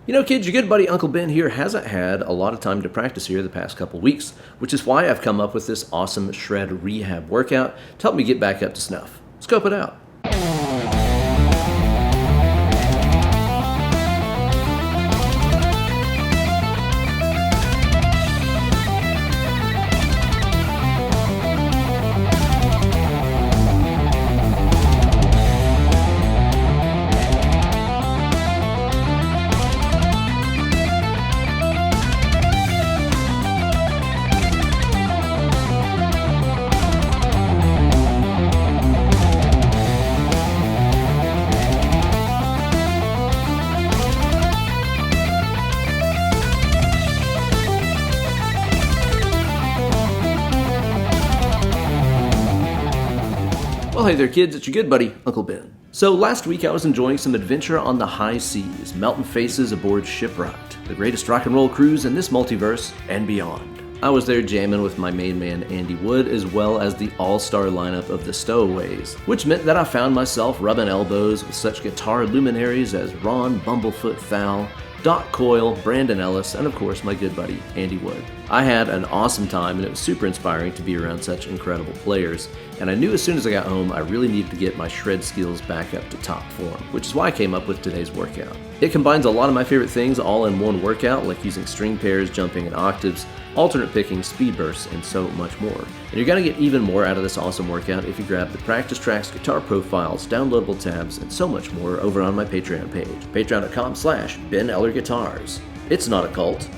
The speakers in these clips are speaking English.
You know, kids, your good buddy Uncle Ben here hasn't had a lot of time to practice here the past couple weeks, which is why I've come up with this awesome SHRED Rehab workout to help me get back up to snuff. Scope it out. Well, hey there kids, it's your good buddy, Uncle Ben. So last week I was enjoying some adventure on the high seas, melting faces aboard Shiprocked, the greatest rock and roll cruise in this multiverse and beyond. I was there jamming with my main man Andy Wood as well as the all-star lineup of the Stowaways, which meant that I found myself rubbing elbows with such guitar luminaries as Ron Bumblefoot Thal, Doc Coyle, Brandon Ellis, and of course my good buddy Andy Wood. I had an awesome time and it was super inspiring to be around such incredible players, and I knew as soon as I got home I really needed to get my shred skills back up to top form, which is why I came up with today's workout. It combines a lot of my favorite things all in one workout, like using string pairs, jumping in octaves, alternate picking, speed bursts, and so much more. And you're going to get even more out of this awesome workout if you grab the practice tracks, guitar profiles, downloadable tabs, and so much more over on my Patreon page, patreon.com/Ben Eller Guitars. It's not a cult.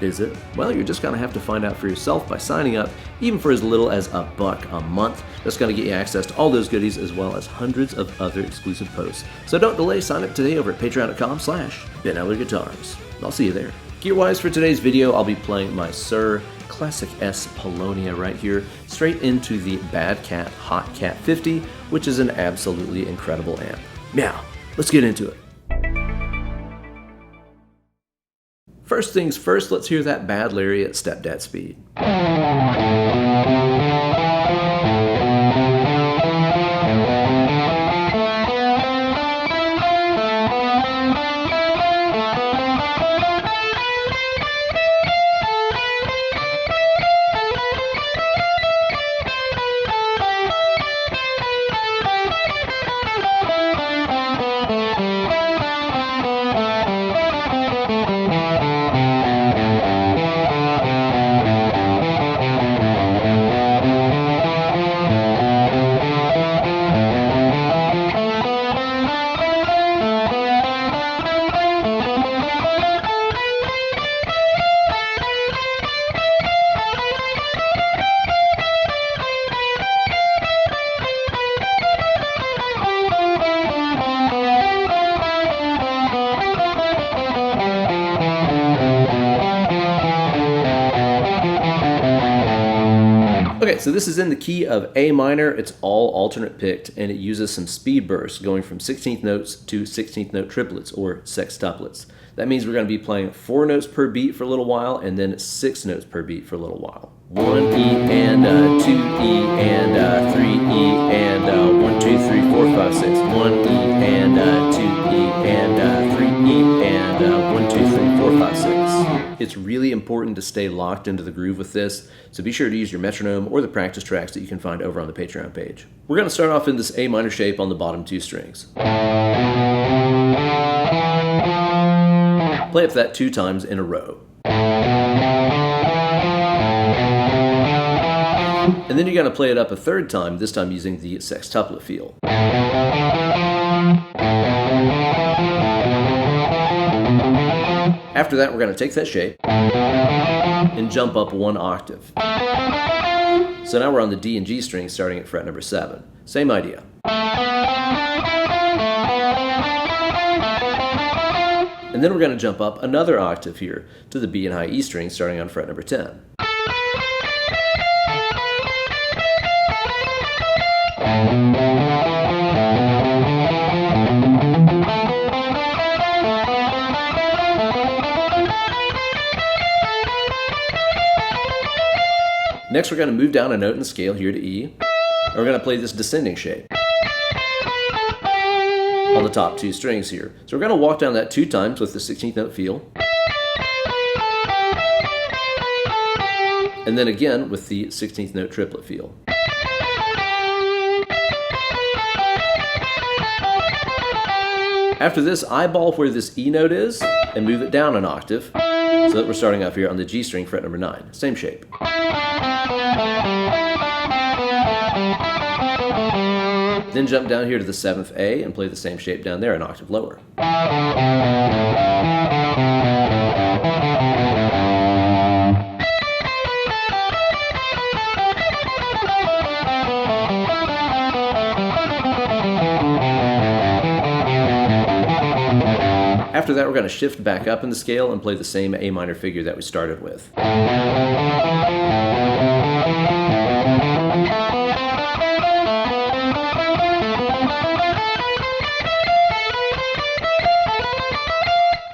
Is it? Well, you're just going to have to find out for yourself by signing up, even for as little as $1 a month. That's going to get you access to all those goodies as well as hundreds of other exclusive posts. So don't delay, sign up today over at patreon.com/Ben Eller Guitars. I'll see you there. Gear-wise for today's video, I'll be playing my Suhr Classic S Paulownia right here, straight into the Bad Cat Hot Cat 50, which is an absolutely incredible amp. Now, let's get into it. First things first, let's hear that Bad Larry at stepdad speed. Okay, so this is in the key of A minor. It's all alternate picked, and it uses some speed bursts going from 16th notes to 16th note triplets or sextuplets. That means we're going to be playing 4 notes per beat for a little while and then 6 notes per beat for a little while. 1 E and 2 E and 3 E and 1, 2, 3, 4, 5, 6. 1 E and 2 E and 3 E and 1, 2, 3, 4, 5, 6. It's really important to stay locked into the groove with this, so be sure to use your metronome or the practice tracks that you can find over on the Patreon page. We're going to start off in this A minor shape on the bottom 2 strings. Play up that 2 times in a row. And then you're going to play it up a 3rd time, this time using the sextuplet feel. After that, we're going to take that shape and jump up 1 octave. So now we're on the D and G string starting at fret number 7. Same idea. And then we're going to jump up another octave here to the B and high E string starting on fret number 10. Next, we're going to move down a note in the scale here to E, and we're going to play this descending shape. On the top 2 strings here. So we're going to walk down that 2 times with the 16th note feel. And then again with the 16th note triplet feel. After this, eyeball where this E note is and move it down an octave so that we're starting off here on the G string, fret number 9. Same shape. Then jump down here to the 7th A and play the same shape down there an octave lower. After that, we're going to shift back up in the scale and play the same A minor figure that we started with.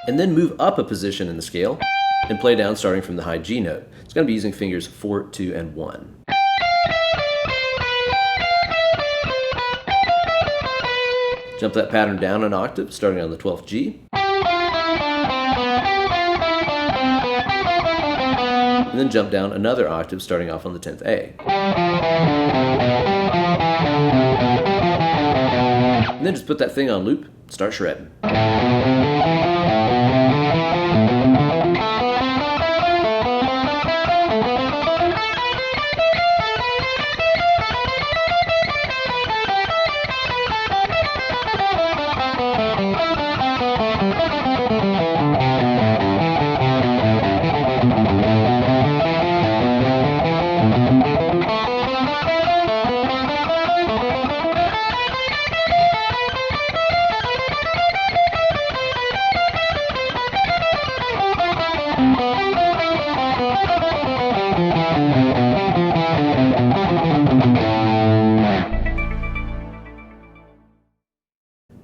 And then move up a position in the scale and play down starting from the high G note. It's going to be using fingers 4, 2, and 1. Jump that pattern down an octave, starting on the 12th G. And then jump down another octave, starting off on the 10th A. And then just put that thing on loop, start shredding.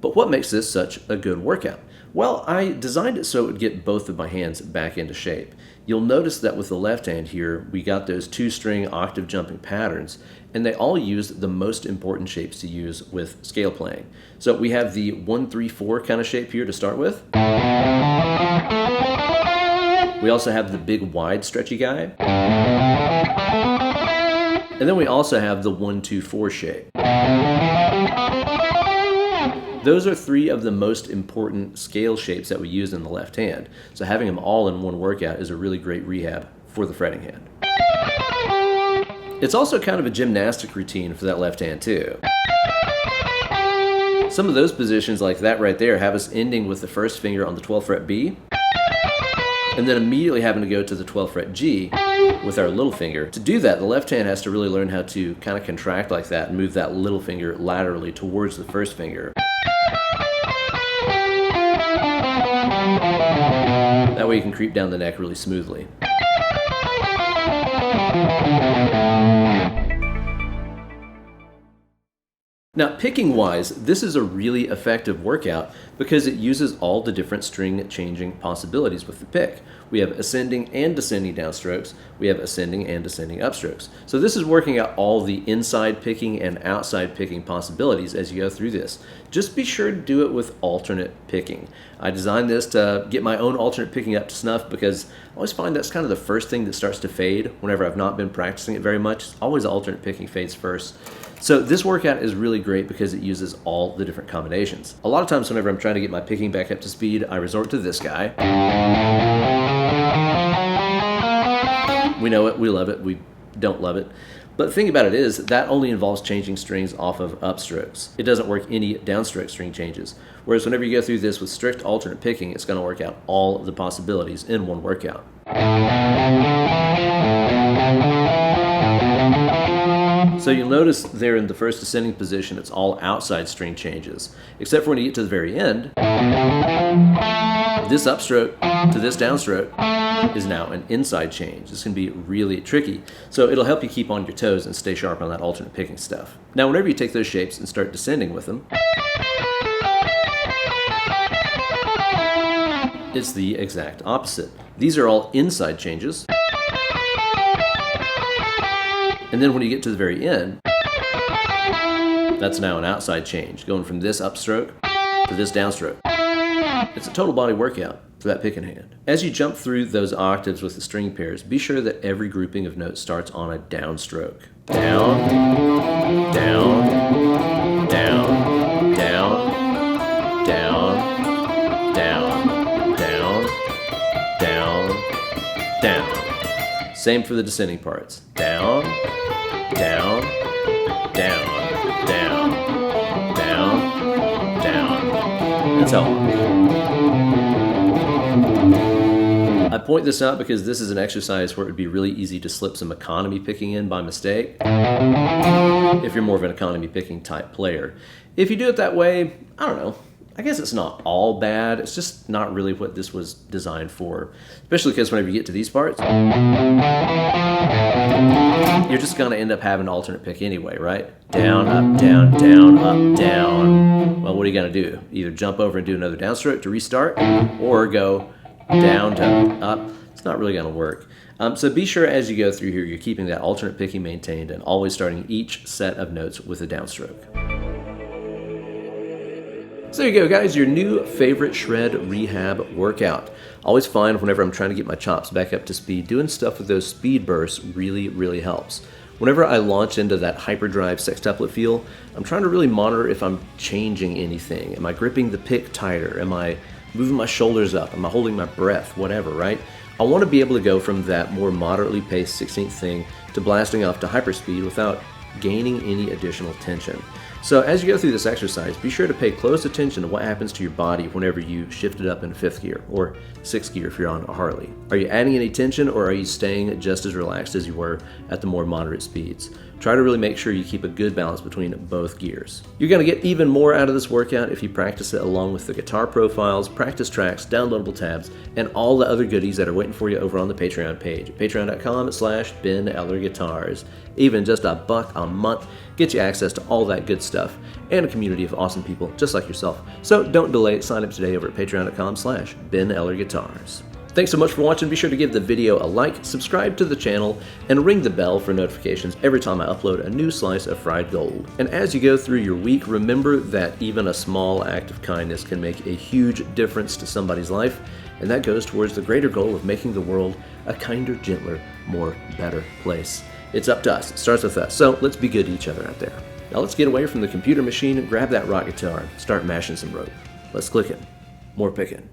But what makes this such a good workout? Well, I designed it so it would get both of my hands back into shape. You'll notice that with the left hand here, we got those 2-string octave jumping patterns, and they all use the most important shapes to use with scale playing. So we have the 1-3-4 kind of shape here to start with. We also have the big wide stretchy guy. And then we also have the 1-2-4 shape. Those are 3 of the most important scale shapes that we use in the left hand. So having them all in one workout is a really great rehab for the fretting hand. It's also kind of a gymnastic routine for that left hand too. Some of those positions like that right there have us ending with the first finger on the 12th fret B, and then immediately having to go to the 12th fret G with our little finger. To do that, the left hand has to really learn how to kind of contract like that and move that little finger laterally towards the first finger. That way you can creep down the neck really smoothly. Now, picking wise, this is a really effective workout because it uses all the different string changing possibilities with the pick. We have ascending and descending downstrokes. We have ascending and descending upstrokes. So this is working out all the inside picking and outside picking possibilities as you go through this. Just be sure to do it with alternate picking. I designed this to get my own alternate picking up to snuff because I always find that's kind of the first thing that starts to fade whenever I've not been practicing it very much. It's always alternate picking fades first. So this workout is really great because it uses all the different combinations. A lot of times whenever I'm trying to get my picking back up to speed, I resort to this guy. We know it, we love it, we don't love it. But the thing about it is that only involves changing strings off of upstrokes. It doesn't work any downstroke string changes. Whereas whenever you go through this with strict alternate picking, it's going to work out all of the possibilities in one workout. So you'll notice there in the first ascending position, it's all outside string changes, except for when you get to the very end, this upstroke to this downstroke is now an inside change. This can be really tricky. So it'll help you keep on your toes and stay sharp on that alternate picking stuff. Now, whenever you take those shapes and start descending with them, it's the exact opposite. These are all inside changes. And then when you get to the very end, that's now an outside change, going from this upstroke for this downstroke. It's a total body workout for that picking hand. As you jump through those octaves with the string pairs, be sure that every grouping of notes starts on a downstroke. Down, down, down, down, down, down, down, down, down. Same for the descending parts. Down, down, down, down, down, down, and so on. I point this out because this is an exercise where it would be really easy to slip some economy picking in by mistake if you're more of an economy picking type player. If you do it that way, I don't know. I guess it's not all bad. It's just not really what this was designed for, especially because whenever you get to these parts, you're just going to end up having an alternate pick anyway, right? Down, up, down, down, up, down. Well, what are you going to do? Either jump over and do another downstroke to restart, or go down to up. It's not really going to work. So be sure as you go through here, you're keeping that alternate picking maintained and always starting each set of notes with a downstroke. So there you go, guys, your new favorite shred rehab workout. Always find whenever I'm trying to get my chops back up to speed, doing stuff with those speed bursts really helps. Whenever I launch into that hyperdrive sextuplet feel, I'm trying to really monitor if I'm changing anything. Am I gripping the pick tighter? Am I moving my shoulders up? Am I holding my breath? Whatever, right? I want to be able to go from that more moderately paced 16th thing to blasting off to hyperspeed without gaining any additional tension. So as you go through this exercise, be sure to pay close attention to what happens to your body whenever you shift it up in 5th gear, or 6th gear if you're on a Harley. Are you adding any tension, or are you staying just as relaxed as you were at the more moderate speeds? Try to really make sure you keep a good balance between both gears. You're going to get even more out of this workout if you practice it along with the guitar profiles, practice tracks, downloadable tabs, and all the other goodies that are waiting for you over on the Patreon page. Patreon.com/Ben Eller Guitars. Even just $1 a month gets you access to all that good stuff and a community of awesome people just like yourself. So don't delay, sign up today over at Patreon.com/Ben Eller Guitars. Thanks so much for watching. Be sure to give the video a like, subscribe to the channel, and ring the bell for notifications every time I upload a new slice of fried gold. And as you go through your week, remember that even a small act of kindness can make a huge difference to somebody's life, and that goes towards the greater goal of making the world a kinder, gentler, more better place. It's up to us. It starts with us. So let's be good to each other out there. Now let's get away from the computer machine and grab that rock guitar and start mashing some rope. Let's click it. More picking.